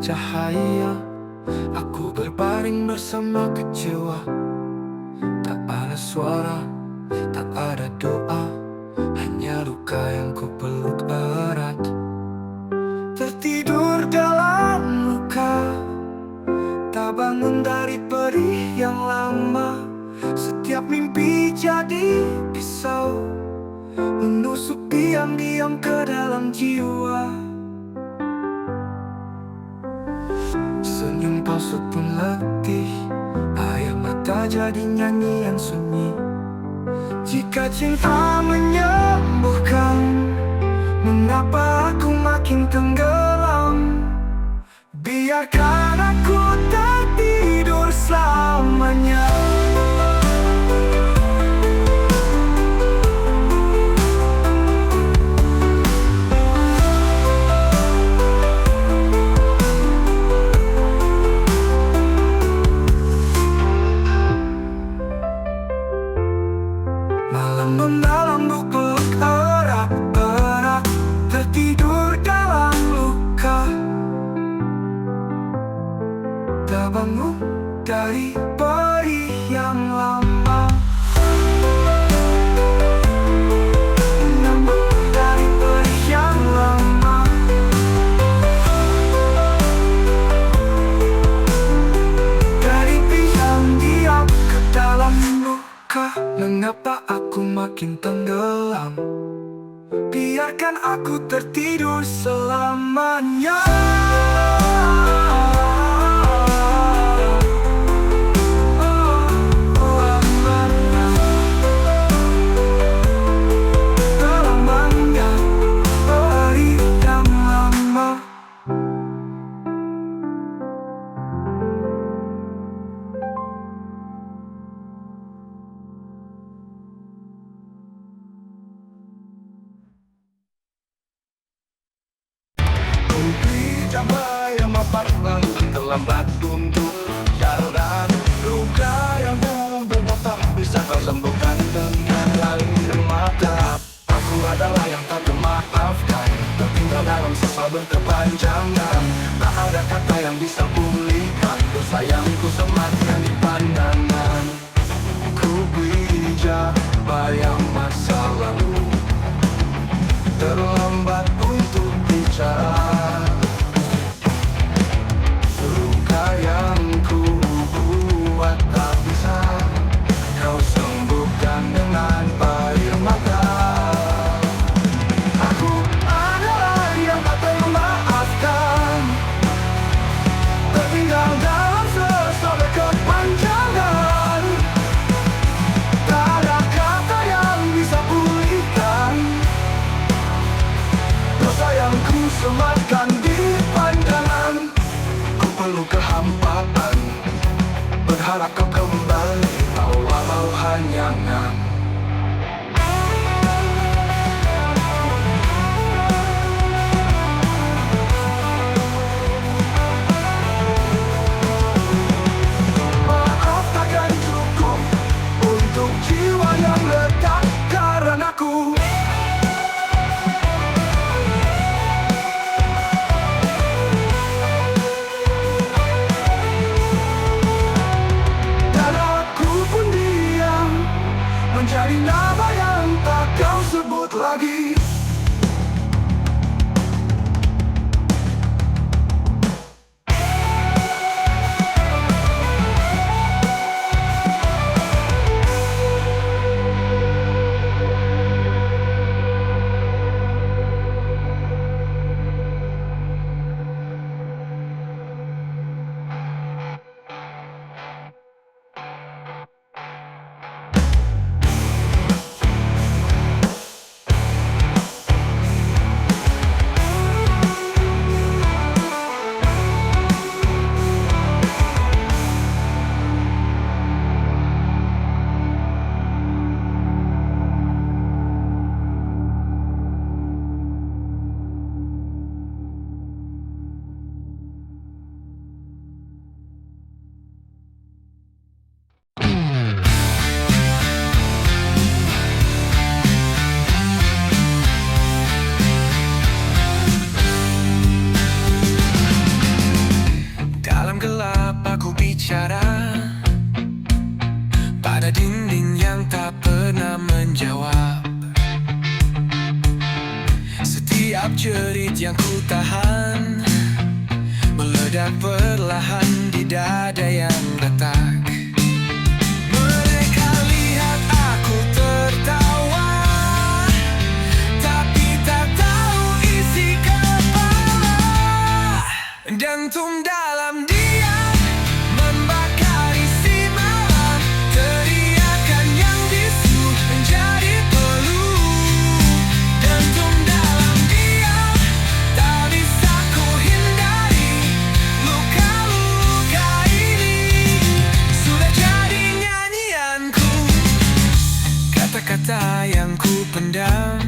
cahaya. Aku berbaring bersama kecewa. Tak ada suara, tak ada doa, hanya luka yang ku peluk erat. Tertidur dalam luka, tak bangun dari perih yang lama. Setiap mimpi jadi pisau, menusuk diam-diam ke dalam jiwa. Senyum palsu pun letih, air mata jadi nyanyian sunyi. Jika cinta menyembuhkan, mengapa aku makin tenggelam? Biarkan aku tertidur selamanya. Malam memalam peluk erat-erat, tertidur dalam luka. Tak bangun dari perih yang lama. Bangun dari perih yang lama. Dari diam-diam ke dalam luka. Mengapa aku makin tenggelam? Biarkan aku tertidur selamanya. Selamanya, perih yang lama. Kumpul damai yang maparang terlambat untuk jalan. Luka yang membuat tak bisa kau sembuhkan dengan air mata. Aku adalah yang tak termaafkan, tertinggal dalam sesal berkepanjangan. Tak ada kata yang bisa pulihkan dosa yang ku sematkan di pandangan. Ku bijak bayang masa lalu, terlambat untuk bicara. Luka yang ku buat tak bisa kau sembuhkan dengan air mata. Aku adalah yang tak termaafkan, tertinggal dalam sesal berkepanjangan. Tak ada kata yang bisa pulihkan dosa yang ku sematkan di pandangan. Ku perlu kehampaan, berharap kau kembali, walau hanyangan. Maaf takkan cukup untuk jiwa yang letak karenaku. Dan aku pun diam, menjadi nama yang tak kau sebut lagi. pada dinding yang tak pernah menjawab. Setiap jerit yang ku tahan meledak perlahan di dada yang retak. Mereka lihat aku tertawa, tapi tak tahu isi kepala. Dentum dalam diam membakar isi malam, teriakan yang bisu menjadi peluh. Dentum dalam diam tak bisa ku hindari, luka-luka ini sudah jadi nyanyianku. Kata-kata yang ku pendam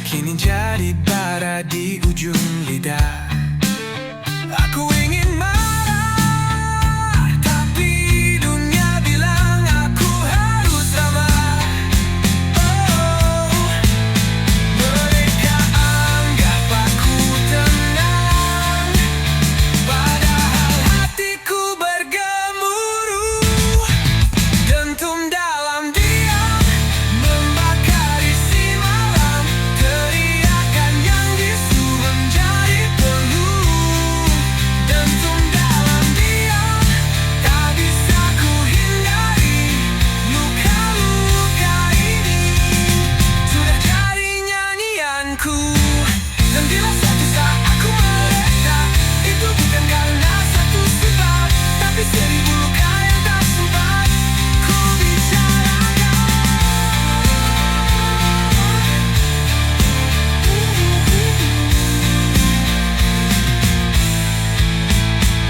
kini jadi bara di ujung lidah. Aku ingin marah, tapi dunia bilang aku harus ramah. Oh, mereka anggap aku tenang, padahal hatiku bergemuruh. Dentum dalam diam membakar isi malam, teriakan yang bisu menjadi peluh. Dentum dalam diam tak bisa ku hindari, luka-luka ini sudah jadi nyanyianku. Dan bila suatu saat aku meledak, itu bukan karena satu sebab, tapi seribu luka yang tak sempat ku bicarakan.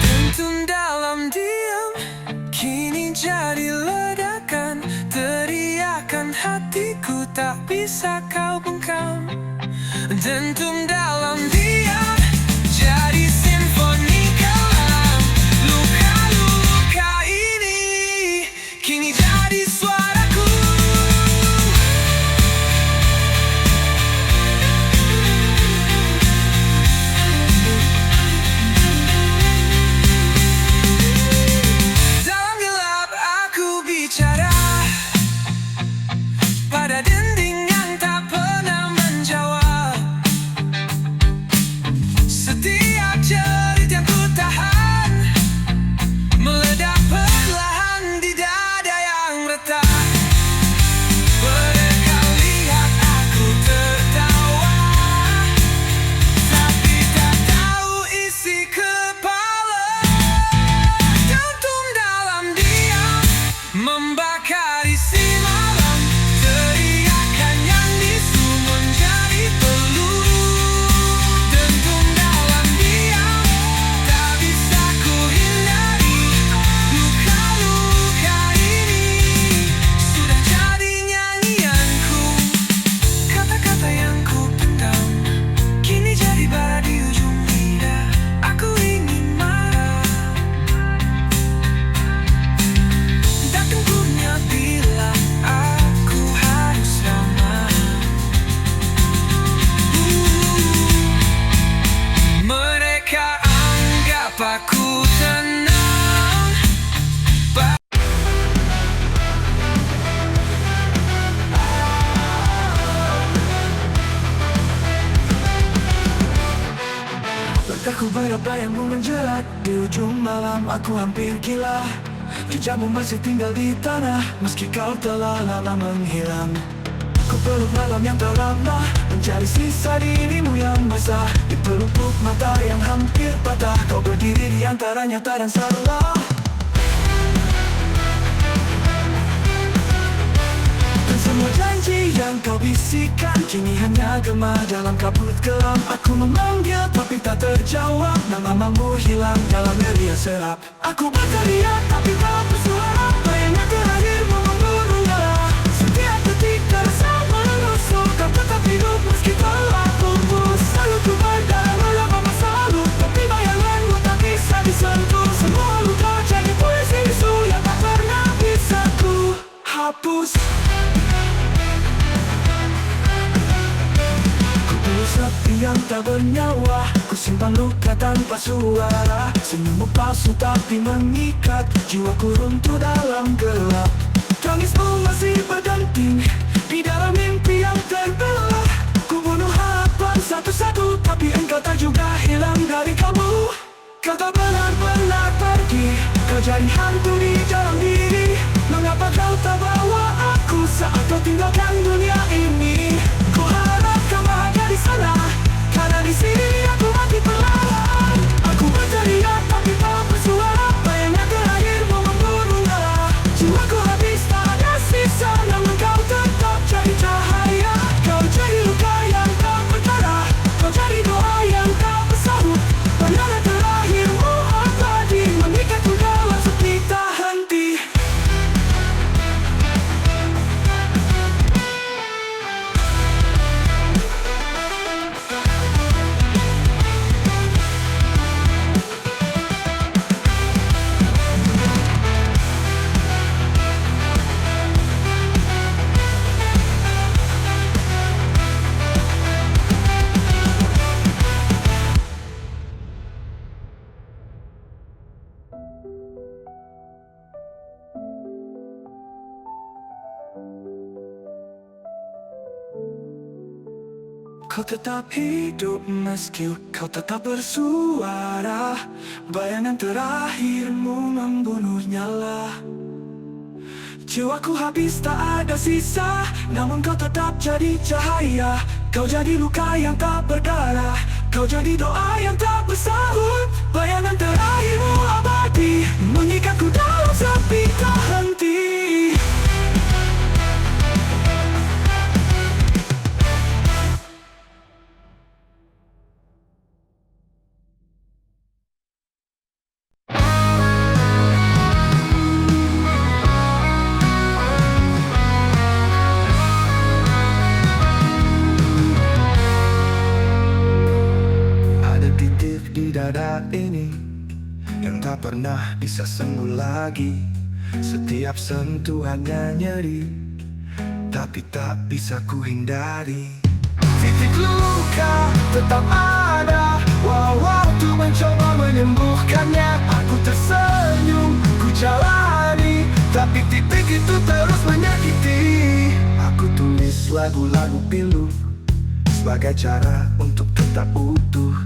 Dentum dalam diam kini jadi ledakan, teriakan hatiku tak bisa kau bungkam. Dentum dalam diam jadi simfoni kelam, luka-luka ini kini jadi suaraku. Dalam gelap aku bicara pada dinding yang tak pernah menjawab. Setiap jerit yang ku tahan meledak perlahan di dada yang retak. Mereka lihat aku tertawa, tapi tak tahu isi kepala. Dentum dalam diam membakar isi malam, teriakan yang bisu menjadi peluh. Dentum dalam diam tak bisa ku hindari, luka-luka ini sudah jadi nyanyianku. Kata-kata yang ku pendam kini jadi bara di ujung lidah. Aku ingin marah, tapi dunia bilang aku harus ramah. Mereka anggap aku tenang, Langkahku berbayang menjerat di ujung malam, aku hampir gila. Jejakmu masih tinggal di tanah, meski kau telah lama menghilang. Ku peluk malam yang terlambat, mencari sisa dirimu yang basah. Di pelupuk mata yang hampir patah, kau berdiri di antara nyata dan salah. Dan semua janji yang kau bisikan kini hanya gema dalam kabut kelam. Aku memanggil tapi tak terjawab, namamu hilang dalam ria serap. Aku berteriak tapi tak bersuara, bayangnya terakhir memburu darah. Setiap detik terasa menusuk, kau tetap hidup meski telah pupus. Selalu ku berdarah melawan masa lalu, tapi bayanganmu tak bisa disentuh. Semua luka jadi puisi bisu yang tak pernah bisa ku hapus. Ku tulus sepi yang tak bernyawa. Ku simpan luka tanpa suara. Senyummu palsu tapi mengikat. Jiwaku runtuh dalam gelap. Tangismu masih berdenting di dalam mimpi yang terbelah. Ku bunuh harapan satu-satu, tapi engkau tak juga hilang dari kamu. Kau tak benar-benar pergi. Kau jadi hantu di dalam diri. Mengapa kau tak bawa aku saat kau tinggalkan dunia ini? Ku harap kau bahagia di sana, karena di sini aku mati perlahan. Aku berteriak tapi tak bersuara. Bayangan terakhirmu memburu lelah. Jiwaku habis tak ada sisa, namun kau tetap jadi cahaya. Kau jadi luka yang tak berdarah. Kau jadi doa yang tak bersahut. Bayangan terakhirmu abadi, mengikatku dalam sepi tak henti. Kau tetap hidup meski kau tetap bersuara. Bayangan terakhirmu membunuh nyala. Jiwaku habis tak ada sisa, namun kau tetap jadi cahaya. Kau jadi luka yang tak berdarah. Kau jadi doa yang tak bersahut. Bayangan terakhirmu abadi, mengikatku dalam sepi tak henti. Di dada ini yang tak pernah bisa sembuh lagi. Setiap sentuhannya nyeri, tapi tak bisa ku hindari. Titik luka tetap ada, walau waktu mencoba menyembuhkannya. Aku tersenyum, ku jalani, tapi titik itu terus menyakiti. Aku tulis lagu-lagu pilu sebagai cara untuk tetap utuh.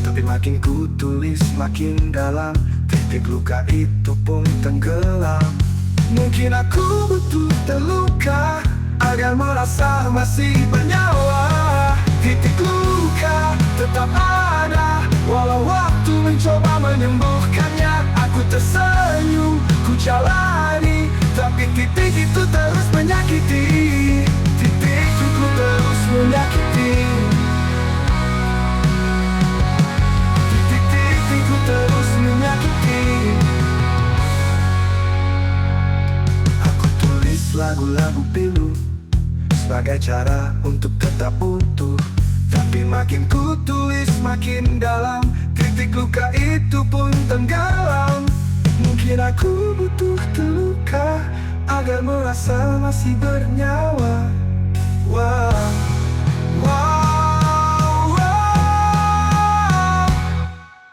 Tapi makin ku tulis makin dalam, titik luka itu pun tenggelam. Mungkin aku butuh terluka agar merasa masih bernyawa. Titik luka tetap ada, walau waktu mencoba menyembuhkannya. Aku tersenyum, ku jalani, tapi titik itu terus menyakiti. Titik itu terus menyakiti. Ku terus menyakiti. Aku tulis lagu-lagu pilu sebagai cara untuk tetap utuh. Tapi makin ku tulis makin dalam, titik luka itu pun tenggelam. Mungkin aku butuh terluka agar merasa masih bernyawa. Wow, wow.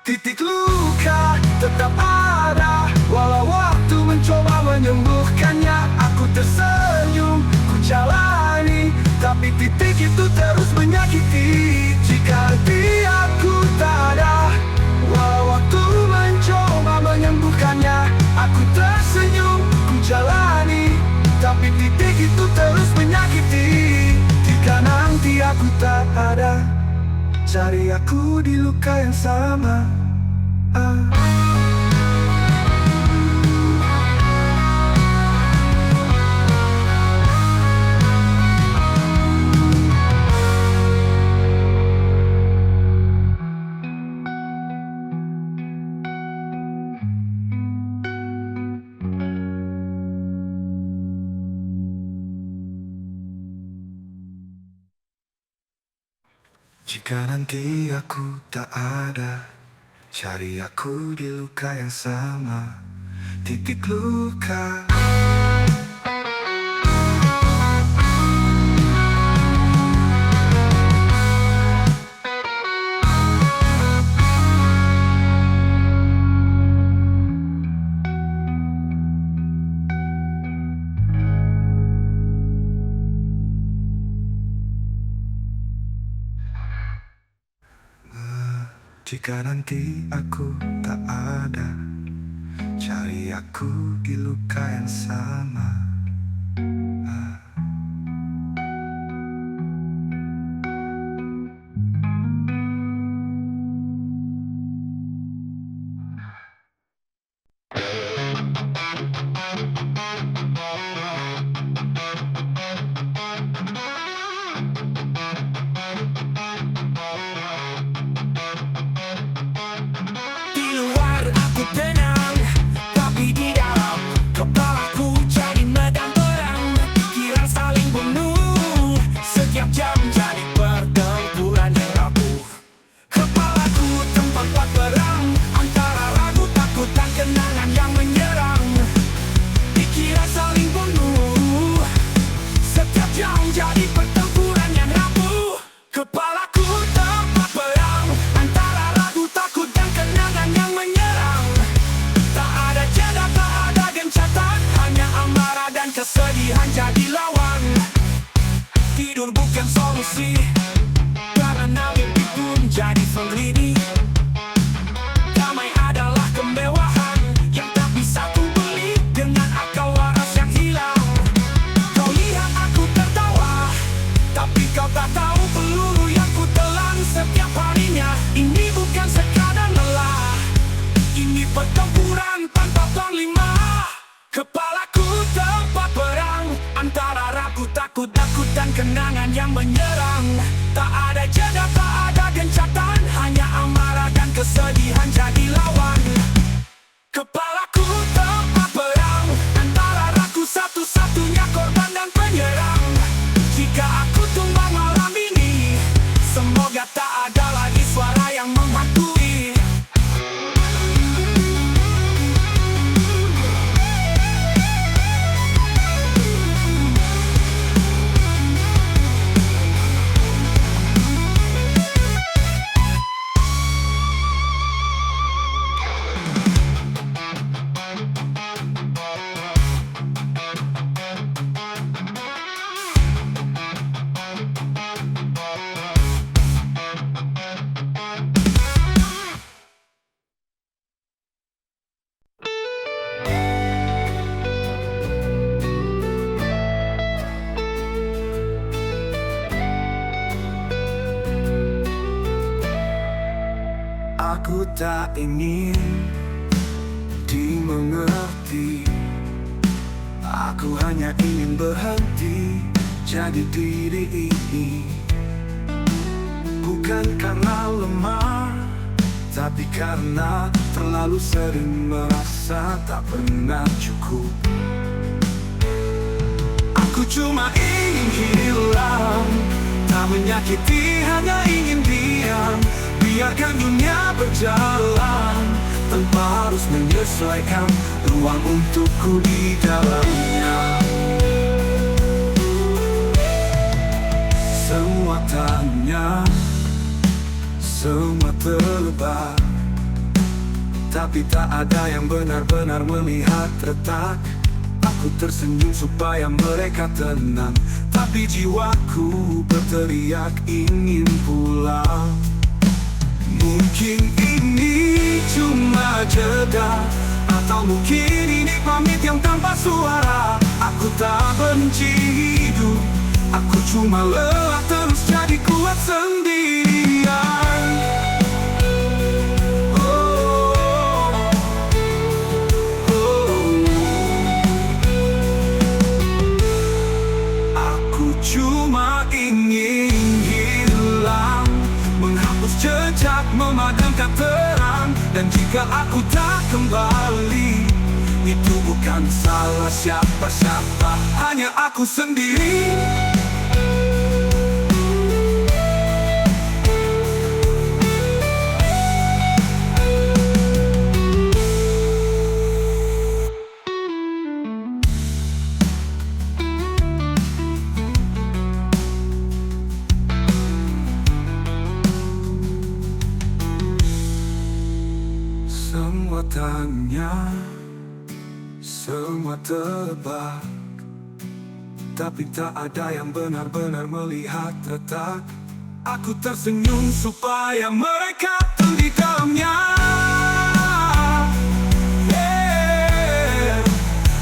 Titik luka tetap ada, walau waktu mencoba menyembuhkannya. Aku tersenyum, ku jalani, tapi titik itu terus menyakiti. Jika hati aku tak ada, walau waktu mencoba menyembuhkannya. Aku tersenyum, ku jalani, tapi titik itu terus menyakiti. Jika nanti aku tak ada, cari aku di luka yang sama. Jika nanti aku tak ada, cari aku di luka yang sama. Titik luka. Jika nanti aku tak ada, cari aku di luka yang sama. Di luar aku tenang, tapi di dalam kepalaku jadi medan perang. Pikiran saling bunuh, setiap jam jadi pertempuran yang rapuh. Kepalaku tempat buat perang, antara ragu, takut, dan kenangan yang menyerang. Pikiran saling bunuh, setiap jam jadi pertempuran yang rapuh. Kepalaku tempat perang, antara ragu, takut, dan kenangan yang menyerang. Tak ada jeda, tak ada gencatan, hanya amarah dan kesedihan jadi lawan. Tidur bukan solusi, karena mimpi pun jadi sendiri. Damai adalah kemewahan yang tak bisa ku beli dengan akal waras yang hilang. Kau lihat aku tertawa, tapi kau tak tahu peluru yang ku telan setiap harinya. Ini bukan sekadar lelah, ini pertempuran tanpa panglima. Kepalaku tempat perang, antara ragu, takut, dan kenangan yang menyerang. Tak ada jeda, tak ada gencatan, hanya amarah dan kesedihan jadi lawan. Kepalaku tempat perang, antara ragu, satu-satunya korban dan penyerang. Jika aku tumbang malam ini, semoga tak ada lagi suara yang menghantui. Aku tak ingin dimengerti, aku hanya ingin berhenti jadi diri ini. Bukan karena lemah, tapi karena terlalu sering merasa tak pernah cukup. Aku cuma ingin hilang, tak menyakiti, hanya ingin diam. Biarkan dunia berjalan tanpa harus menyesuaikan ruang untukku di dalamnya. Semua tanya, semua terlebak, tapi tak ada yang benar-benar melihat retak. Aku tersenyum supaya mereka tenang, tapi jiwaku berteriak ingin pulang. Mungkin ini cuma jeda, atau mungkin ini pamit yang tanpa suara. Aku tak benci hidup, aku cuma lelah terus jadi kuat sendirian. Aku cuma ingin hilang, menghapus jejak, memadamkan terang. Dan jika aku tak kembali, itu bukan salah siapa-siapa, hanya aku sendiri. Semua tanya, semua tebak, tapi tak ada yang benar-benar melihat retak. Aku tersenyum supaya mereka tenang di dalamnya.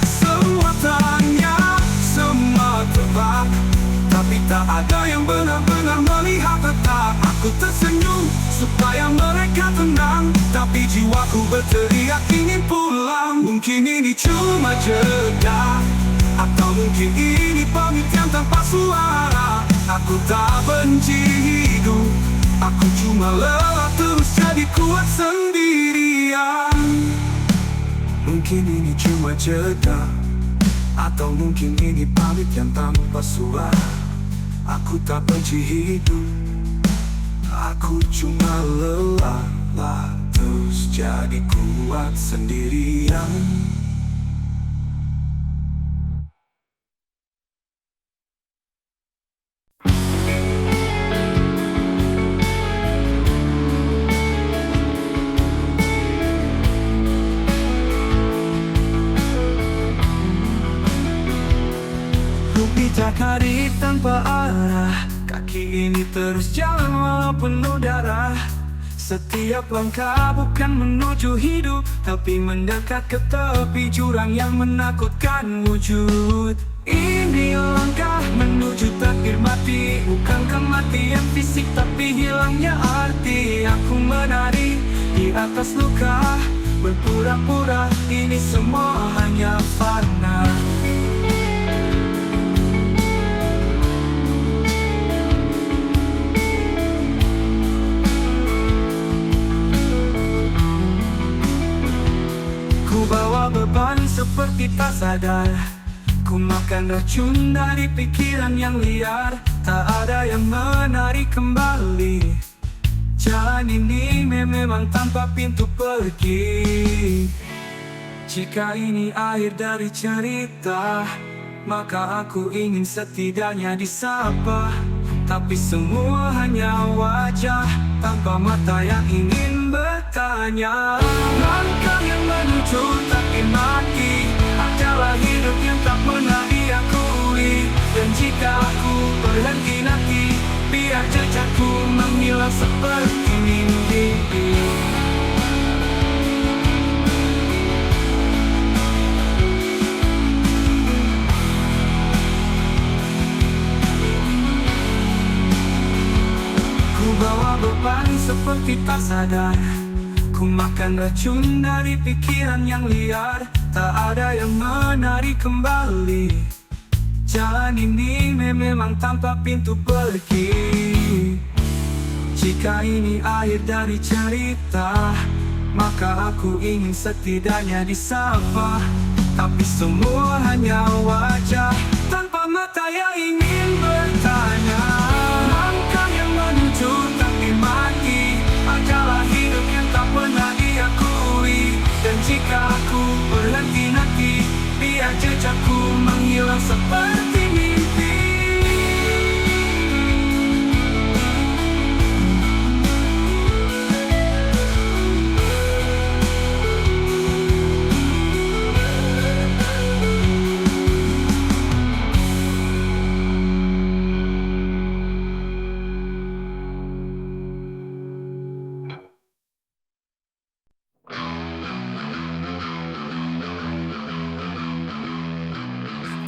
Semua tanya, semua tebak, tapi tak ada yang benar-benar melihat peta. Aku tersenyum supaya mereka tenang, tapi jiwaku berteriak ingin pulang. Mungkin ini cuma jeda, atau mungkin ini pamitian tanpa suara. Aku tak benci hidup, aku cuma lelah terus jadi kuat sendirian. Mungkin ini cuma jeda, atau mungkin ini pamitian tanpa suara. Aku tak benci hidup, aku cuma lelah terus jadi kuat sendirian. Rupiah kari tanpa arah, kaki ini terus jalan walau penuh darah. Setiap langkah bukan menuju hidup, tapi mendekat ke tepi jurang yang menakutkan wujud. Ini langkah menuju takdir mati, bukan kematian fisik tapi hilangnya arti. Aku menari di atas luka, berpura-pura ini semua hanya fana. Ku bawa beban seperti tak sadar, ku makan racun dari pikiran yang liar. Tak ada yang menarik kembali, jalan ini memang tanpa pintu pergi. Jika ini akhir dari cerita, maka aku ingin setidaknya disapa. Tapi semua hanya wajah tanpa mata yang ingin bertanya. Langkah yang menuju takdir mati adalah hidup yang tak pernah diakui. Dan jika aku berhenti nanti, biar jejakku menghilang seperti mimpi. Ku bawa beban seperti tak sadar, ku makan racun dari pikiran yang liar. Tak ada yang menarik kembali, jalan ini memang tanpa pintu pergi. Jika ini akhir dari cerita, maka aku ingin setidaknya disapa. Tapi semua hanya wajah tanpa mata yang ingin bertanya. Langkah yang menuju takdir mati adalah hidup yang tak pernah diakui. Dan jika aku berhenti nanti, biar jejakku menghilang seperti mimpi.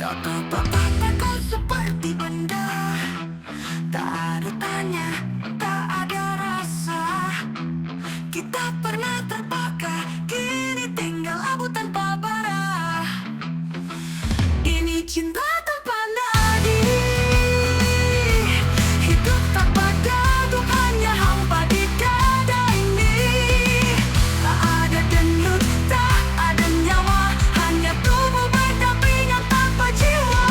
Tak apa-apa seperti benda, tak ada tanya, tak ada rasa. Kita pernah terbakar, kini tinggal abu tanpa bara. Ini cinta tanpa nadi, hidup tanpa gaduh, hanya hampa di dada ini. Tak ada denyut, tak ada nyawa, hanya tubuh berdampingan tanpa jiwa.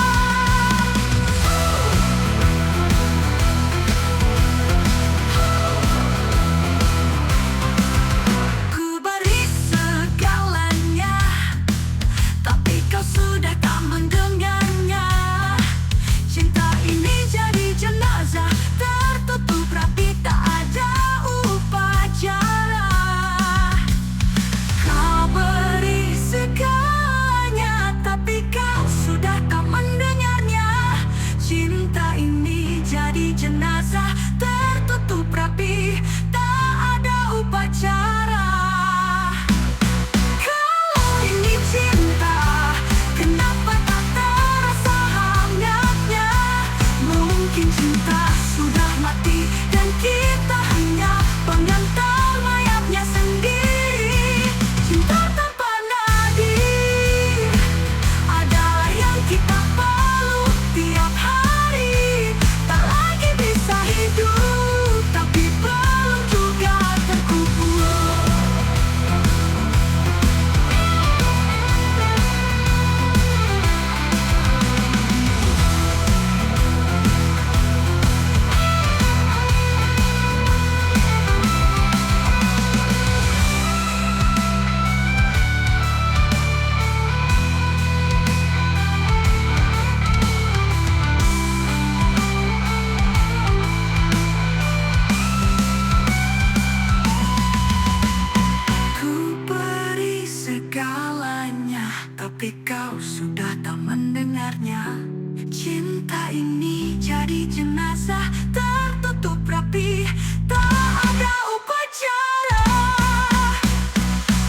jadi jenazah tertutup rapi, tak ada upacara.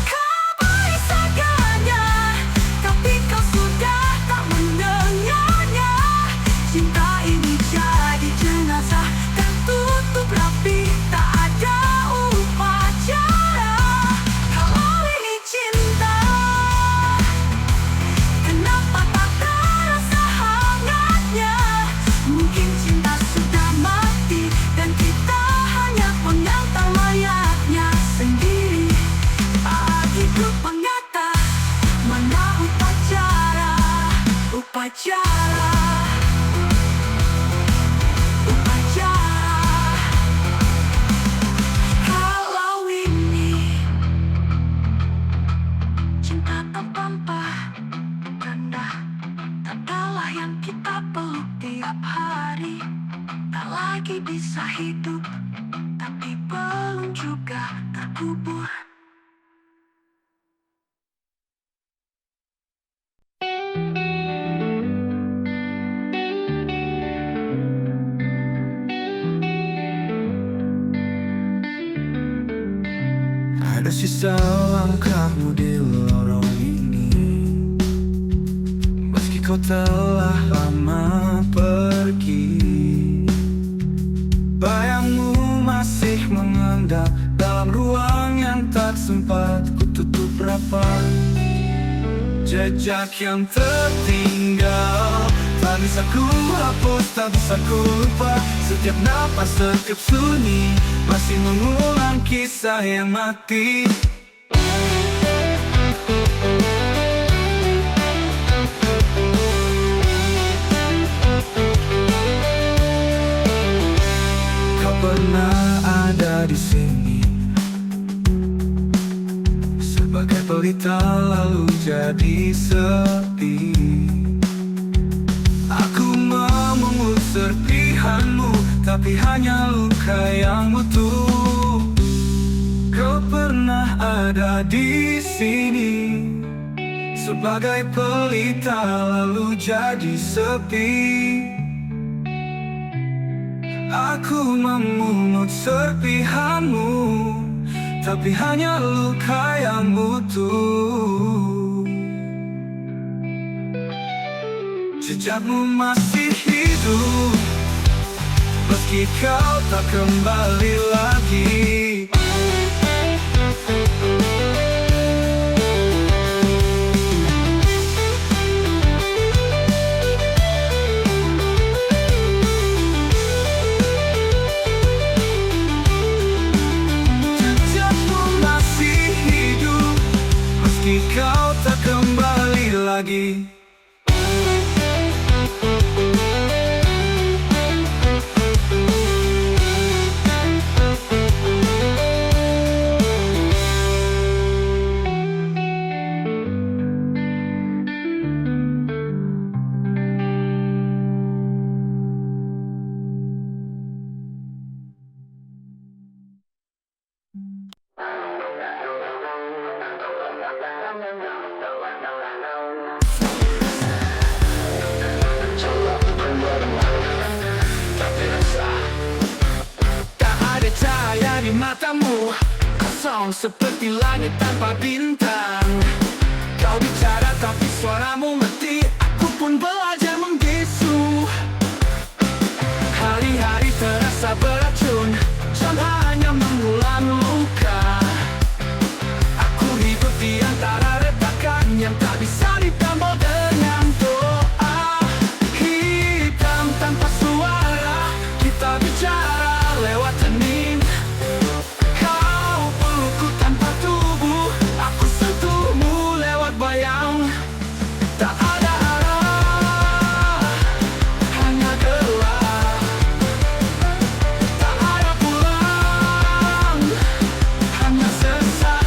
Kau beri saganya, tapi kau sudah tak mendengarnya. Cinta ini jadi jenazah tertutup rapi, tak ada upacara. Kalau ini cinta, kenapa tak terasa hangatnya? Mungkin cinta sudah mati dan kita hanya pengantar mayatnya sendiri. Saat hidup mengata, mana upacara, upacara, upacara. Kalau ini cinta terpampah rendah, tadalah yang kita peluk tiap hari. Tak lagi bisa hidup, tapi belum juga terkubur. Ada sisa langkahmu di lorong ini, meski kau telah lama pergi. Bayangmu masih mengendap dalam ruang yang tak sempat kututup rapat. Jejak yang tertinggal tak bisa ku hapus, tak bisa ku lupa. Setiap napas, setiap sunyi masih mengulang kisah yang mati. Kau pernah ada di sini sebagai pelita, lalu jadi sepi. Aku memungut serpihanmu, tapi hanya luka yang utuh. Kau pernah ada di sini sebagai pelita, lalu jadi sepi. Aku memungut serpihanmu, tapi hanya luka yang utuh. Jejakmu masih hidup, meski kau tak kembali lagi. Jejakmu masih hidup, meski kau tak kembali lagi. Tak ada cahaya di matamu, kosong seperti langit tanpa bintang. Kau bicara tapi suaramu mati, aku pun belajar membisu. Hari-hari terasa beracun, jam hanya mengulang luka. Aku hidup di antara retakan yang tak bisa ditambal dengan doa. Hitam tanpa suara, kita bicara lewat hening. Kau pelukku tanpa tubuh, aku sentuhmu lewat bayang. Tak ada arah, hanya gelap. Tak ada pulang, hanya sesat.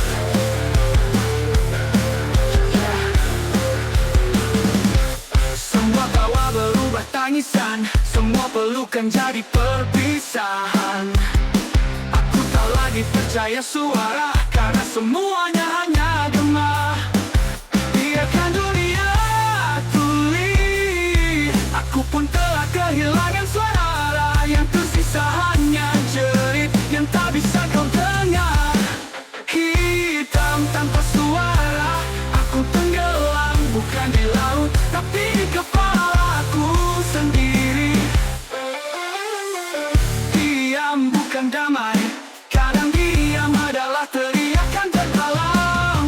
Semua tawa berubah tangisan, semua pelukan jadi perpisahan. Aku tak lagi percaya suara, karena semuanya hanya gema. Biarkan dunia tuli, aku pun telah kehilangan suara. yang tersisa hanya jerit yang tak bisa kau dengar. Hitam tanpa suara, aku tenggelam bukan di laut tapi di kepalaku sendiri. Diam bukan damai, kadang diam adalah teriakan terdalam.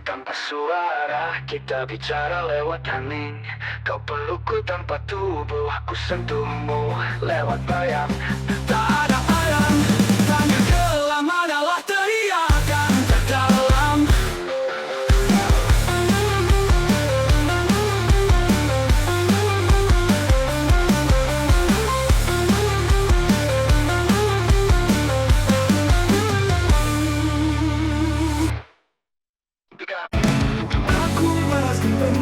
Tanpa suara, kita bicara lewat hening. Kau pelukku tanpa tubuh, aku sentuhmu lewat bayang. Tak ada alam, tanya kelam adalah teriakan terdalam. Aku meraskan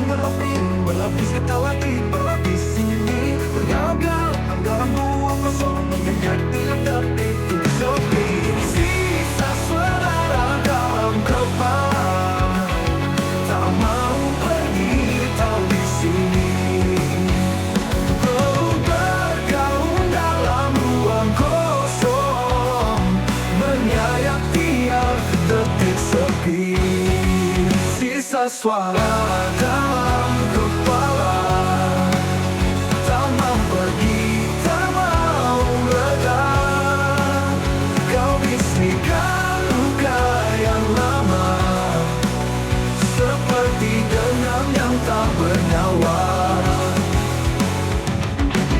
berlapis ketawa berlapis sini, bergagal dalam ruang kosong menyengat tiap detik sepi. Sisa suara dalam kepala, tak mau pergi tahu di sini. Kau bergaung dalam ruang kosong, menyayat tiap detik sepi. Sisa suara dalam kepala, tak mau pergi, tak mau reda. Kau bisikan luka yang lama, seperti denam yang tak bernyawa.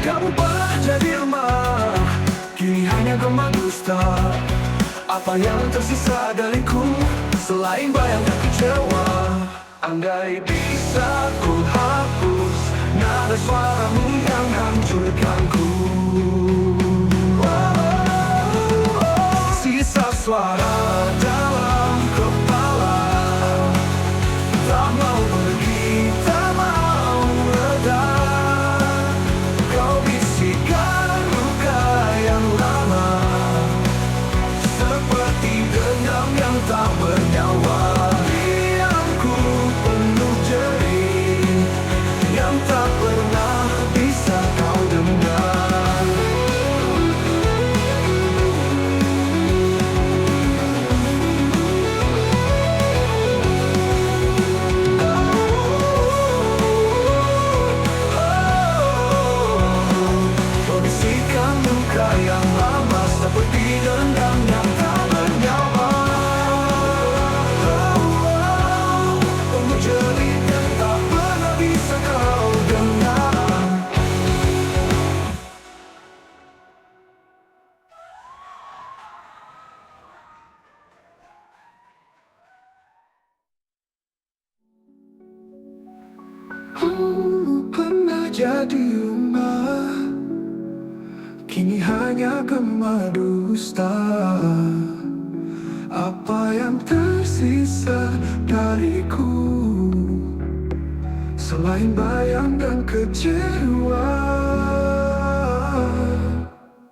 Kamu pernah jadi remah, kini hanya gema dusta. Apa yang tersisa dariku selain bayang dan kecewa? Andai bisa ku hapus nada suaramu yang hancurkanku. Sisa suara dalam kepala, tak mau pergi, tak mau reda. Kau bisikan luka yang lama, seperti dendam yang tak bernyawa. Diamku penuh jerih yang tak pernah bisa kau dengar. Kau bisikan luka yang lama, seperti dendam yang tak bernyawa. Penuh jerih yang tak pernah bisa kau dengar. Pernah jadi rumah, kini hanya gema dusta. Apa yang tersisa dariku selain bayang dan kecewa?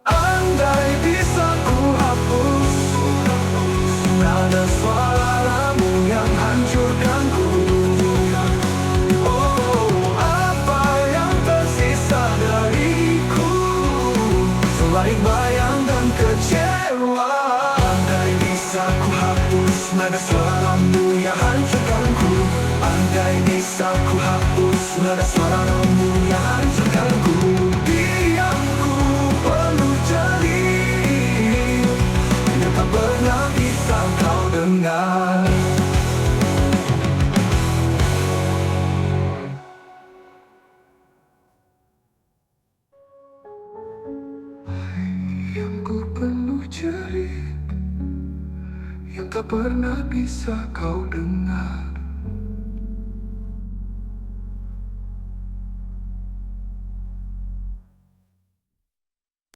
Andai bisa ku hapus nada suaramu yang hancurkanku. Oh, apa yang tersisa dariku selain bayang dan kecewa? Andai bisa ku hapus nada suaramu yang hancurkanku. Andai bisa ku hapus nada suaramu yang hancurkanku. Diamku penuh jerih yang tak pernah bisa kau dengar. Diamku penuh jerih yang tak pernah bisa kau dengar.